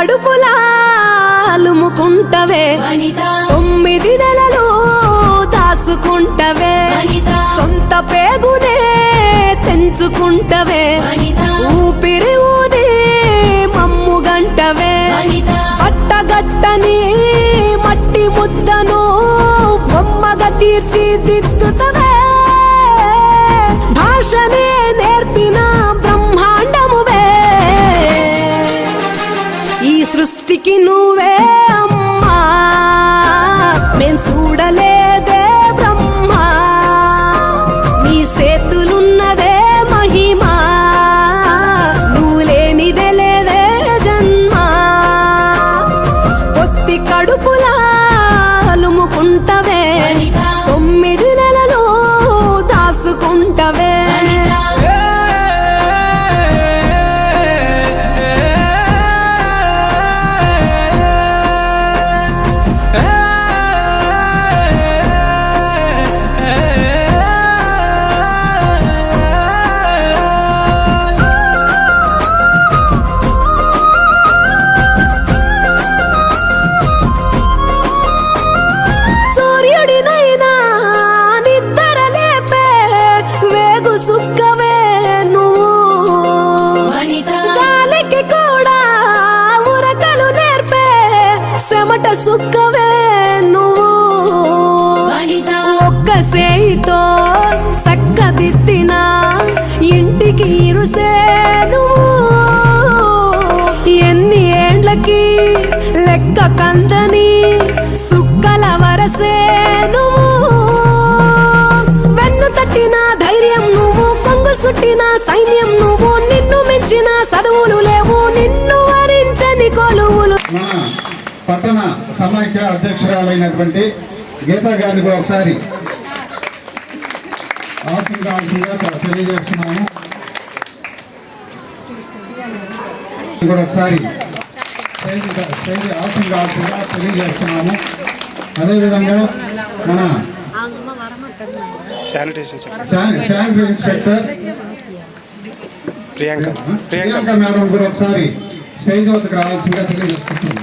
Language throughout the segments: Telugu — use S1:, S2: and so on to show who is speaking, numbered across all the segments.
S1: కడుపులా అలుముకుంటవే 9 నెలలు దాసుకుంటవే సొంత పేగునే తెంచుకుంటవే ఊపిరి ఊది మమ్ముగంటవే పట్టగట్టని మట్టి ముద్దను బొమ్మగా తీర్చిదిద్దుతవే భాషనే నేర్పిన బ్రహ్మాండమువే ఈ సృష్టికి నువ్వే అమ్మా మేం చూడలేదే బ్రహ్మ నీ చేతులున్నదే మహిమా నువ్వు లేనిదే లేదే జన్మ పొత్తి కడుపులా అలుముకుంటవే 9 నెలలు దాసుకుంటవే సుక్కవే నువ్వు గాలికి కూడా ఉరకలు నేర్పే చెమట సుక్కవే నువ్వు ఒక్క సేయితో సక్కదిద్దిన ఇంటికి ఇరుసే నువ్వు ఎన్ని ఏండ్లకి లెక్క కందని సుక్కల వరసే నువ్వు వెన్ను తట్టిన ధైర్యం నువ్వు కొంగు సుట్టిన సైన్యం నువ్వు నిన్ను మించిన చదువులు లేవు నిన్ను వరించని కొలువులు.
S2: మన పట్టణ సమైక్య అధ్యక్షురాలైనటువంటి గీతా గారిని కూడా ఒకసారి ఆశీర్వాదంగా తెలియజేస్తున్నాము. కూడా ఒకసారి ఆశీర్వాదంగా తెలియజేస్తున్నాము. అదేవిధంగా మన శానిటరీ ఇన్స్పెక్టర్ ప్రియాంక మేడం కూడా ఒకసారి స్టేజ్ వద్దకు రావాల్సిందిగా తెలియజేస్తున్నాం.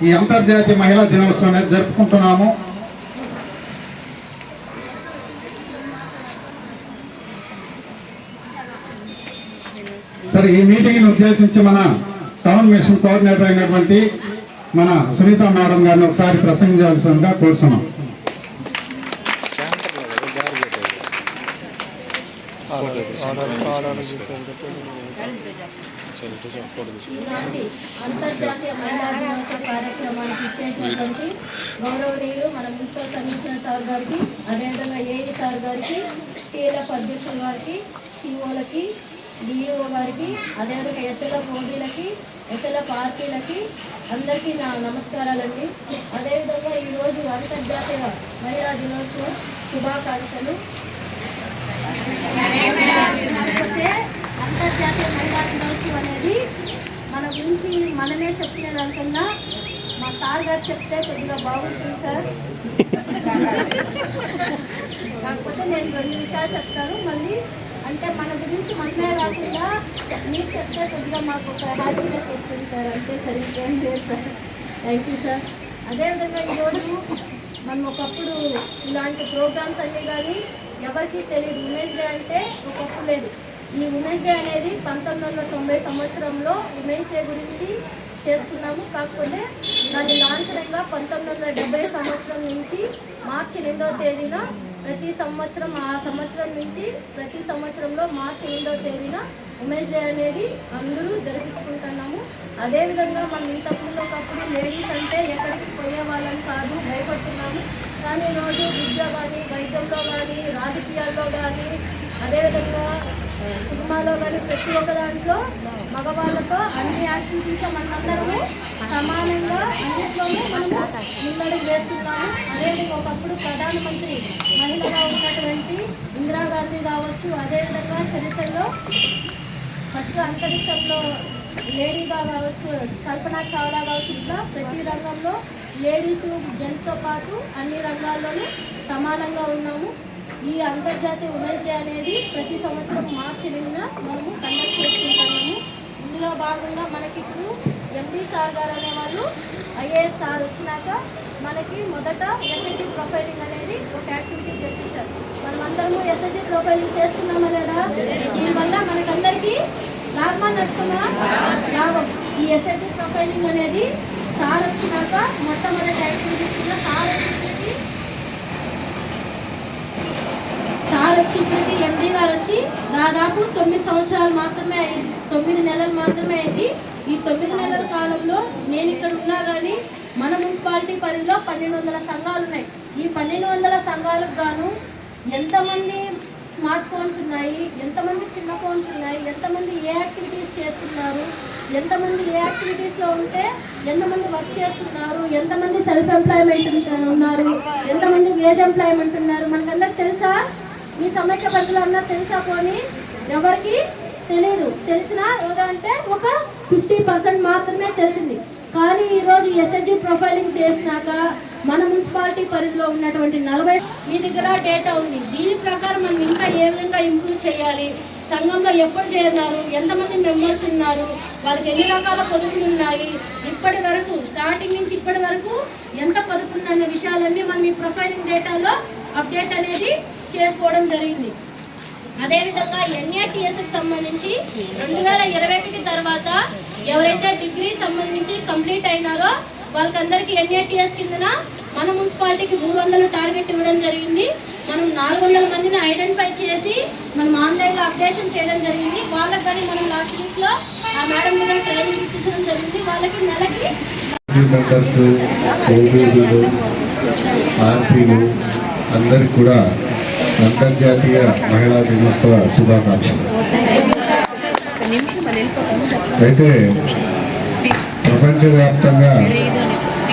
S2: ఈ అంతర్జాతీయ మహిళా దినోత్సవం అనేది జరుపుకుంటున్నాము. సరే, ఈ మీటింగ్ని ఉద్దేశించి మన టౌన్ మిషన్ కోఆర్డినేటర్ అయినటువంటి మన సునీత మేడం గారిని ఒకసారి ప్రసంగించాల్సిందిగా కోరుతున్నాం.
S3: అంతర్జాతీయ మహిళా దినోత్సవ కార్యక్రమానికి ఇచ్చేసినటువంటి గౌరవనీయులు మన మున్సిపల్ కమిషనర్ సార్ గారికి, అదేవిధంగా ఏఈ సార్ గారికి, టీఎల్ఎఫ్ అధ్యక్షుల వారికి, సిఓలకి, డిఈఓ గారికి, అదేవిధంగా ఎస్ఎల్ఎఫ్ ఓబీలకి, ఎస్ఎల్ఎఫ్ ఆర్పీలకి అందరికీ నా నమస్కారాలండి. అదేవిధంగా ఈరోజు అంతర్జాతీయ మహిళా దినోత్సవం శుభాకాంక్షలు. అంతర్జాతీయ మహిళా దినోత్సవం అనేది మన గురించి మనమే చెప్పుకునే దానికన్నా మా సార్ గారు చెప్తే కొద్దిగా బాగుంటుంది సార్. కాకపోతే నేను 2 విషయాలు చెప్తాను. మళ్ళీ అంటే మన గురించి మనమే కాకుండా మీరు చెప్తే కొద్దిగా మాకు ఒక హ్యాపీనెస్ వస్తుంది సార్. అంటే సరే, ఇంకేం లేదు సార్. Thank you sir. అదేవిధంగా ఈరోజు మనం ఒకప్పుడు ఇలాంటి ప్రోగ్రామ్స్ అన్నీ కానీ ఎవరికి తెలియదు. ఉమెన్స్ డే అంటే ఒకప్పుడు లేదు. ఈ ఉమెన్స్ డే అనేది 1990 సంవత్సరంలో ఉమెన్స్ డే గురించి చేస్తున్నాము. కాకపోతే దాన్ని లాంఛనంగా 1970 సంవత్సరం నుంచి మార్చి 8వ తేదీన ప్రతి సంవత్సరం, ఆ సంవత్సరం నుంచి ప్రతి సంవత్సరంలో మార్చి 8వ తేదీన ఉమెన్స్ డే అనేది అందరూ జరిపించుకుంటున్నాము. అదేవిధంగా మనం ఇంతకుముందు ఒకప్పుడు లేడీస్ అంటే ఎక్కడికి పోయే వాళ్ళని కాదు, భయపడుతున్నాము. కానీ ఈరోజు విద్య కానీ, వైద్యంలో కానీ, రాజకీయాల్లో కానీ, అదేవిధంగా సినిమాలో కానీ ప్రతి ఒక్క దాంట్లో మగవాళ్ళతో అన్ని యాక్టివిటీస్లో మనందరము సమానంగా అన్నిట్లోనూ మనము ముందడుగు వేస్తున్నాము. అదేవిధంగా ఒకప్పుడు ప్రధానమంత్రి మహిళగా ఉన్నటువంటి ఇందిరాగాంధీ కావచ్చు, అదేవిధంగా చరిత్రలో ఫస్ట్ అంతరిక్షంలో లేడీగా కావచ్చు, కల్పనా చావ్లా కావచ్చు, ఇట్లా ప్రతి రంగంలో లేడీస్ జెంట్స్తో పాటు అన్ని రంగాల్లోనూ సమానంగా ఉన్నాము. ఈ అంతర్జాతీయ ఉమెన్స్ డే అనేది ప్రతి సంవత్సరం మార్చి 8న మనము కండక్ట్ చేసుకుంటున్నాము. ఇందులో భాగంగా మనకి ఇప్పుడు ఎండి సార్ గారు అనేవాళ్ళు ఐఏఎస్ సార్ వచ్చినాక మనకి మొదట ఎస్ఎస్జి ప్రొఫైలింగ్ అనేది ఒక యాక్టివిటీ చెప్పించారు. మనమందరము ఎస్ఎస్జి ప్రొఫైలింగ్ చేసుకున్నామా లేదా? దీనివల్ల మనకందరికీ లాభమా నష్టమా? లాభం. ఈ ఎస్ఎస్జి ప్రొఫైలింగ్ అనేది సార్ వచ్చినాక మొట్టమొదటి యాక్టివిటీ కింద సార్ వచ్చినప్పటికీ ఎండి గారు వచ్చి దాదాపు 9 సంవత్సరాలు మాత్రమే 9 నెలలు మాత్రమే అయింది. ఈ 9 నెలల కాలంలో నేను ఇక్కడ ఉన్నా కానీ మన మున్సిపాలిటీ పరిధిలో 1200 సంఘాలు ఉన్నాయి. ఈ 1200 సంఘాలకు గాను ఎంతమంది స్మార్ట్ ఫోన్స్ ఉన్నాయి, ఎంతమంది చిన్న ఫోన్స్ ఉన్నాయి, ఎంతమంది ఏ యాక్టివిటీస్ చేస్తున్నారు, ఎంతమంది ఏ యాక్టివిటీస్లో ఉంటే ఎంతమంది వర్క్ చేస్తున్నారు, ఎంతమంది సెల్ఫ్ ఎంప్లాయ్మెంట్ ఉన్నారు, ఎంతమంది వేజ్ ఎంప్లాయ్మెంట్ ఉన్నారు, మనకందరికి తెలుసా? మీ సమైక్య పరిధిలో అన్నా తెలుసా? పోనీ ఎవరికి తెలీదు. తెలిసినా ఏదంటే ఒక 50% మాత్రమే తెలిసింది. కానీ ఈరోజు ఎస్ఎస్జి ప్రొఫైలింగ్ చేసినాక మన మున్సిపాలిటీ పరిధిలో ఉన్నటువంటి 40 మీ దగ్గర డేటా ఉంది. దీని ప్రకారం మనం ఇంకా ఏ విధంగా ఇంప్రూవ్ చేయాలి, సంఘంలో ఎప్పుడు చేరినారు, ఎంతమంది మెంబర్స్ ఉన్నారు, వాళ్ళకి ఎన్ని రకాల పొదుపులు ఉన్నాయి, ఇప్పటి వరకు స్టార్టింగ్ నుంచి ఇప్పటి వరకు ఎంత పొదుపు ఉందన్న విషయాలన్నీ మనం ఈ ప్రొఫైలింగ్ డేటాలో అప్డేట్ అనేది చేసుకోవడం జరిగింది. అదేవిధంగా ఎన్ఏటిఎస్కి సంబంధించి 2021 తర్వాత ఎవరైతే డిగ్రీ సంబంధించి కంప్లీట్ అయినారో వాళ్ళకందరికీ ఎన్ఏటిఎస్ కిందన మన మున్సిపాలిటీకి 300 టార్గెట్ ఇవ్వడం జరిగింది. మనం 400 మందిని ఐడెంటిఫై చేసి మనం ఆన్లైన్లో అప్డేషన్ చేయడం జరిగింది. వాళ్ళకి కానీ మనం లాస్ట్ వీక్లో ఆ మేడం మీద ట్రైనింగ్ ఇప్పించడం జరిగింది. వాళ్ళకి నెలకి
S4: అందరికి కూడా అంతర్జాతీయ మహిళా దినోత్సవ శుభాకాంక్షలు. అయితే ప్రపంచవ్యాప్తంగా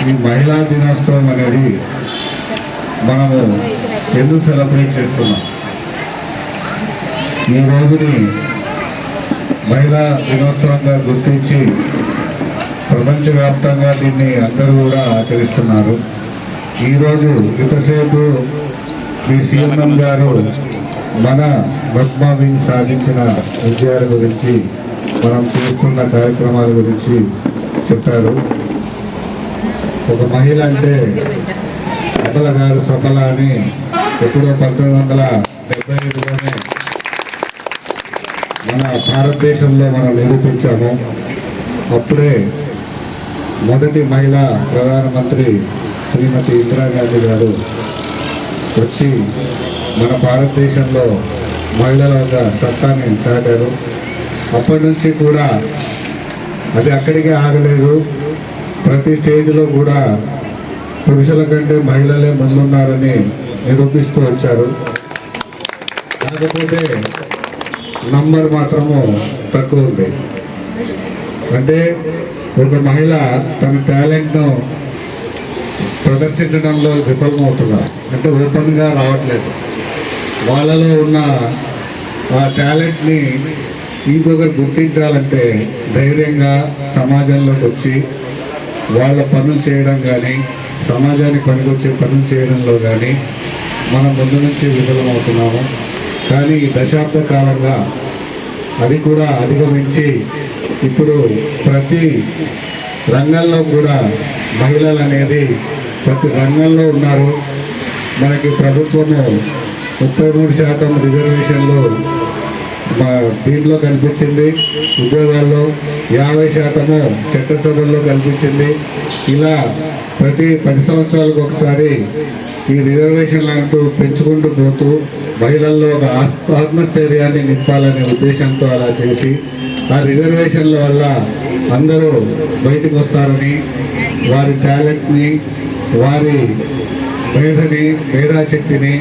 S4: ఈ మహిళా దినోత్సవం అనేది మనము ఎందుకు సెలబ్రేట్ చేస్తున్నాం? ఈ రోజుని మహిళా దినోత్సవంగా గుర్తించి ప్రపంచవ్యాప్తంగా దీన్ని అందరూ కూడా ఆచరిస్తున్నారు. ఈరోజు ఇంతసేపు మీ సీఎం గారు మన పద్మావిని సాధించిన విజయాల గురించి, మనం చేస్తున్న కార్యక్రమాల గురించి చెప్పారు. ఒక మహిళ అంటే అమల గారు సఫల అని ఎప్పుడో 1975లోనే మన భారతదేశంలో మనం నిరూపించాము. అప్పుడే మొదటి మహిళా ప్రధానమంత్రి శ్రీమతి ఇందిరాగాంధీ గారు వచ్చి మన భారతదేశంలో మహిళల యొక్క సత్తాన్ని చాటారు. అప్పటి నుంచి కూడా అది అక్కడికే ఆగలేదు. ప్రతి స్టేజ్లో కూడా పురుషుల కంటే మహిళలే ముందున్నారని నిరూపిస్తూ వచ్చారు. కాకపోతే నంబర్ మాత్రము తక్కువ ఉంది. అంటే ఒక మహిళ తన టాలెంట్ను ప్రదర్శించడంలో విఫలమవుతున్నారు. అంటే ఓపెన్గా రావట్లేదు. వాళ్ళలో ఉన్న ఆ టాలెంట్ని ఇంకొకరు గుర్తించాలంటే ధైర్యంగా సమాజంలోకి వచ్చి వాళ్ళ పనులు చేయడం కానీ, సమాజానికి పనికొచ్చే పనులు చేయడంలో కానీ మనం ముందు నుంచి విఫలమవుతున్నాము. కానీ దశాబ్ద కాలంగా అది కూడా అధిగమించి ఇప్పుడు ప్రతి రంగంలో కూడా మహిళలు అనేది ప్రతి రంగంలో ఉన్నారు. మనకి ప్రభుత్వము 33% రిజర్వేషన్లు దీంట్లో కల్పించింది. ఉద్యోగాల్లో 50% చట్టసభల్లో కల్పించింది. ఇలా ప్రతి 10 సంవత్సరాలకు ఒకసారి ఈ రిజర్వేషన్లు అంటూ పెంచుకుంటూ పోతూ మహిళల్లో ఒక ఆత్మస్థైర్యాన్ని నింపాలనే ఉద్దేశంతో అలా చేసి ఆ రిజర్వేషన్ల వల్ల అందరూ బయటకు వస్తారని, వారి టాలెంట్ని, వారి మేధాశక్తిని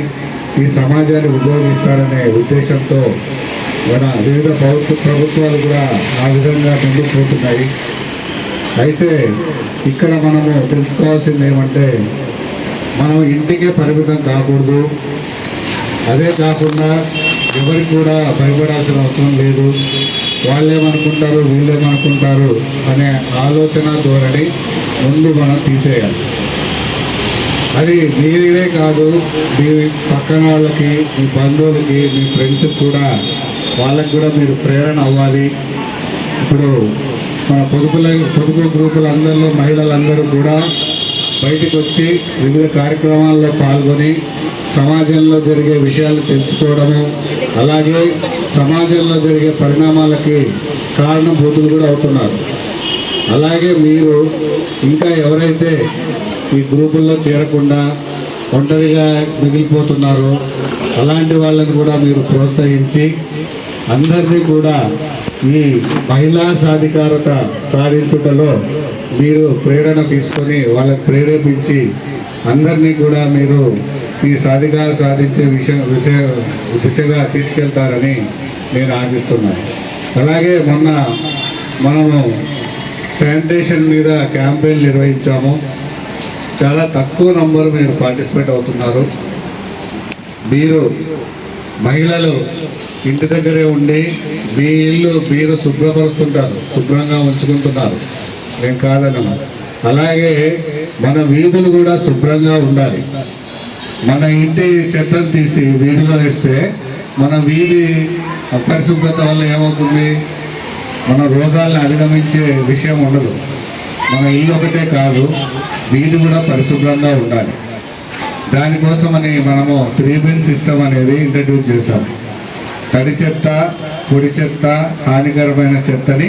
S4: ఈ సమాజాన్ని ఉపయోగిస్తారనే ఉద్దేశంతో మన వివిధ ప్రభుత్వాలు కూడా ఆ విధంగా ముందుకు పోతున్నాయి. అయితే ఇక్కడ మనము తెలుసుకోవాల్సింది ఏమంటే, మనం ఇంటికే పరిమితం కాకూడదు. అదే కాకుండా ఎవరికి కూడా భయపడాల్సిన అవసరం లేదు. వాళ్ళేమనుకుంటారు వీళ్ళేమనుకుంటారు అనే ఆలోచన ధోరణి ముందు మనం తీసేయాలి. అది మీరే కాదు, మీ పక్కన వాళ్ళకి, మీ బంధువులకి, మీ ఫ్రెండ్స్కి కూడా, వాళ్ళకి కూడా మీరు ప్రేరణ అవ్వాలి. ఇప్పుడు మన పొదుపు గ్రూపులందరిలో మహిళలందరూ కూడా బయటకు వచ్చి వివిధ కార్యక్రమాల్లో పాల్గొని సమాజంలో జరిగే విషయాలు తెలుసుకోవడము, అలాగే సమాజంలో జరిగే పరిణామాలకి కారణభూతులు కూడా అవుతున్నారు. అలాగే మీరు ఇంకా ఎవరైతే ఈ గ్రూపుల్లో చేరకుండా ఒంటరిగా మిగిలిపోతున్నారో అలాంటి వాళ్ళని కూడా మీరు ప్రోత్సహించి అందరినీ కూడా ఈ మహిళా సాధికారత సాధించుటలో మీరు ప్రేరణ తీసుకొని వాళ్ళని ప్రేరేపించి అందరినీ కూడా మీరు ఈ సాధికార సాధించే దిశగా తీసుకెళ్తారని నేను ఆశిస్తున్నాను. అలాగే మొన్న మనము శానిటేషన్ మీద క్యాంపెయిన్ నిర్వహించాము. చాలా తక్కువ నంబర్ మీరు పార్టిసిపేట్ అవుతున్నారు. మీరు మహిళలు ఇంటి దగ్గరే ఉండి మీ ఇల్లు మీరు శుభ్రపరుస్తుంటారు, శుభ్రంగా ఉంచుకుంటున్నారు, నేను కాదన్నా. అలాగే మన వీధులు కూడా శుభ్రంగా ఉండాలి. మన ఇంటి చెత్తను తీసి వీధిలో వేస్తే మన వీధి అపరిశుభ్రత వల్ల ఏమవుతుంది, మన రోగాలను అధిగమించే విషయం ఉండదు. మన ఇల్లు ఒకటే కాదు, వీధి కూడా పరిశుభ్రంగా ఉండాలి. దానికోసమని మనము 3 bin సిస్టమ్ అనేది ఇంట్రడ్యూస్ చేశాం. తడి చెత్త, పొడి చెత్త, హానికరమైన చెత్తని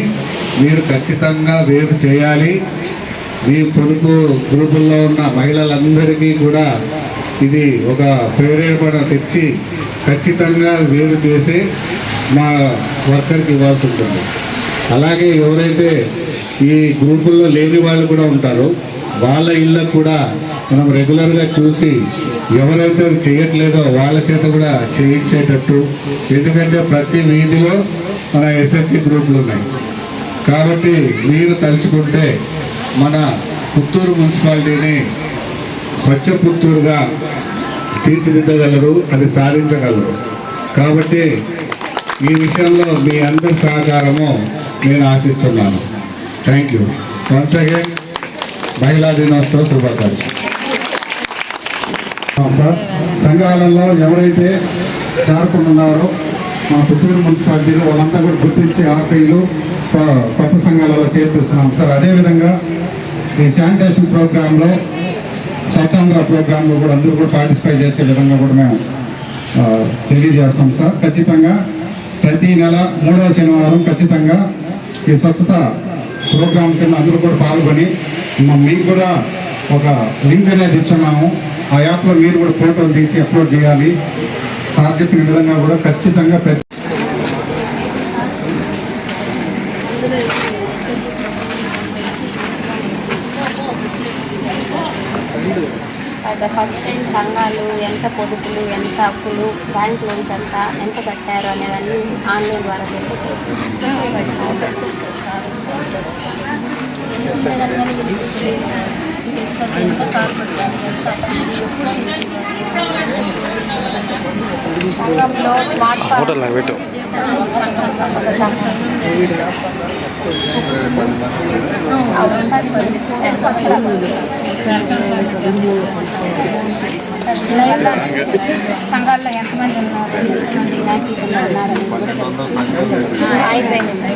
S4: మీరు ఖచ్చితంగా వేరు చేయాలి. మీ పొదుపు గ్రూపుల్లో ఉన్న మహిళలందరికీ కూడా ఇది ఒక ప్రేరేపణ తెచ్చి ఖచ్చితంగా వేరు చేసి మా వర్కర్కి ఇవ్వాల్సి ఉంటుంది. అలాగే ఎవరైతే ఈ గ్రూపుల్లో లేని వాళ్ళు కూడా ఉంటారో వాళ్ళ ఇళ్ళకు కూడా మనం రెగ్యులర్గా చూసి ఎవరైతే చేయట్లేదో వాళ్ళ చేత కూడా చేయించేటట్టు, ఎందుకంటే ప్రతి వీధిలో మన ఎస్ఎస్జి గ్రూపులు ఉన్నాయి. కాబట్టి మీరు తలుచుకుంటే మన పుత్తూరు మున్సిపాలిటీని స్వచ్ఛ పుత్తూరుగా తీర్చిదిద్దగలరు, అది సాధించగలరు. కాబట్టి ఈ విషయంలో మీ అందరి సహకారము నేను ఆశిస్తున్నాను. Thank you. వన్స్ అగైన్ మహిళా దినోత్సవ శుభాకాంక్షలు.
S2: సంఘాలలో ఎవరైతే చేరుకుంటున్నారో మన పుత్తూరు మున్సిపాలిటీలో వాళ్ళంతా కూడా గుర్తించి ఆర్పీలు కొత్త సంఘాలలో చేర్పిస్తున్నాం సార్. అదేవిధంగా ఈ శానిటేషన్ ప్రోగ్రాంలో, స్వచ్ఛాంధ్ర ప్రోగ్రాంలో కూడా అందరూ కూడా పార్టిసిపేట్ చేసే విధంగా కూడా మేము తెలియజేస్తాం సార్. ఖచ్చితంగా ప్రతి నెల 3వ శనివారం ఖచ్చితంగా ఈ స్వచ్ఛత ప్రోగ్రాం కింద అందరూ కూడా పాల్గొని మీకు కూడా ఒక లింక్ అనేది ఇస్తున్నాము. ఆ యాప్లో మీరు కూడా ఫోటోలు తీసి అప్లోడ్ చేయాలి. సార్ చెప్పిన విధంగా కూడా ఖచ్చితంగా
S3: ఫస్ట్ టైం సంఘాలు ఎంత పొదుపులు, ఎంత అప్పులు, బ్యాంక్ లోన్స్ ఎంత కట్టారు అనేదాన్ని ఆన్లైన్ ద్వారా సంఘంలో స్మార్ట్ సంఘాల్లో ఎంతమంది ఉన్నారు, ఎంతమంది యాక్టివ్గా ఉన్నారని కూడా అయిపోయింది.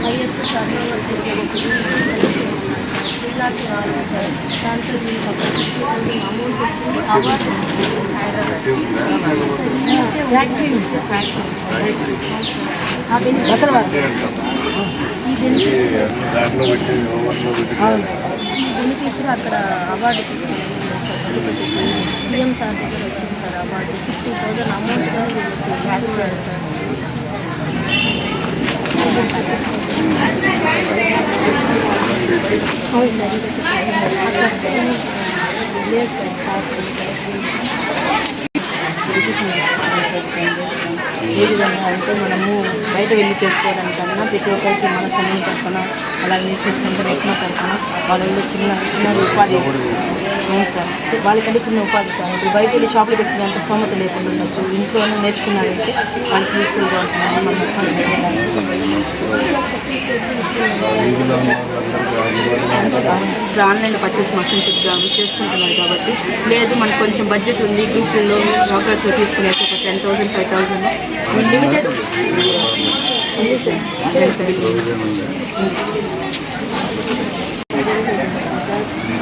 S3: హైయెస్ట్ జిల్లాకి రావాలి సార్. దాంట్లో మీకు అమౌంట్ వచ్చింది, అవార్డు ఈ బెనిఫిషియరీ అక్కడ అవార్డు సీఎం సార్ దగ్గర వచ్చింది సార్. అవార్డు 50,000 అమౌంట్ కానీ వీళ్ళకి క్యాష్ ఇవ్వాలి సార్. అవును సార్, లేదు సార్.
S5: రిజిస్ట్రేషన్ ఏ విధంగా అంటే మనము బయట వెళ్ళి చేసుకోవడానికన్నా ప్రతి ఒక్కరికి మన సమయం తరఫున అలాగే చేసుకుంటే ఎక్కువ తరఫున వాళ్ళలో చిన్న చిన్న ఉపాధి. అవును సార్, వాళ్ళకంటే చిన్న ఉపాధి సార్. ఇప్పుడు బయట వెళ్ళి షాపులు పెట్టినంత స్తోమత లేకుండా ఉండొచ్చు, ఇంట్లోనే నేర్చుకున్నారంటే వాళ్ళకి యూస్ఫుల్గా ఉంటున్నాను. మనం ఇప్పుడు ఆన్లైన్లో పర్చేస్ మోషన్ చేసుకుంటున్నారు కాబట్టి, లేదు మనకు కొంచెం బడ్జెట్ ఉంది, గ్రూపుల్లో షాప్లో తీసుకునే ఒక 10,000 5,000 లిమిటెడ్ ఉంది సార్.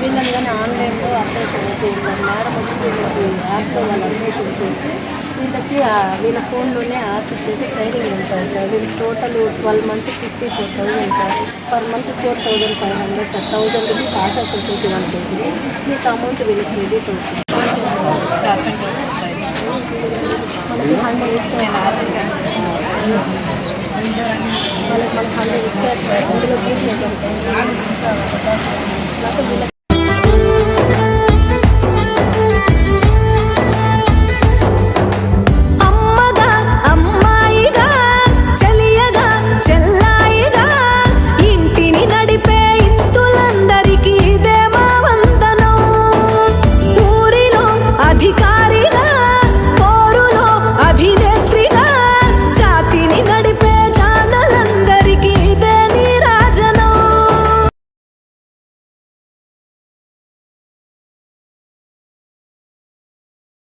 S3: వీళ్ళని కానీ ఆన్లైన్లో అప్డేషన్ అయితే మేడం వచ్చి యాప్లో వాళ్ళు అప్డేషన్ చేసి వీళ్ళ ఫోన్లోనే యాప్ ఇచ్చేసి ట్రైనింగ్ ఉంటుంది సార్. వీళ్ళు total 12 months 54,000 sir. Per month 4,500 sir. 1,000 rupees ASHA society వాళ్ళకి ఉంటుంది. మీకు అమౌంట్ వీళ్ళకి క్రెడిట్ అవుతుంది. మనకి 100 ఇస్తారు, వాళ్ళకి మనకి 100 ఇస్తారు. అందులో వీళ్ళు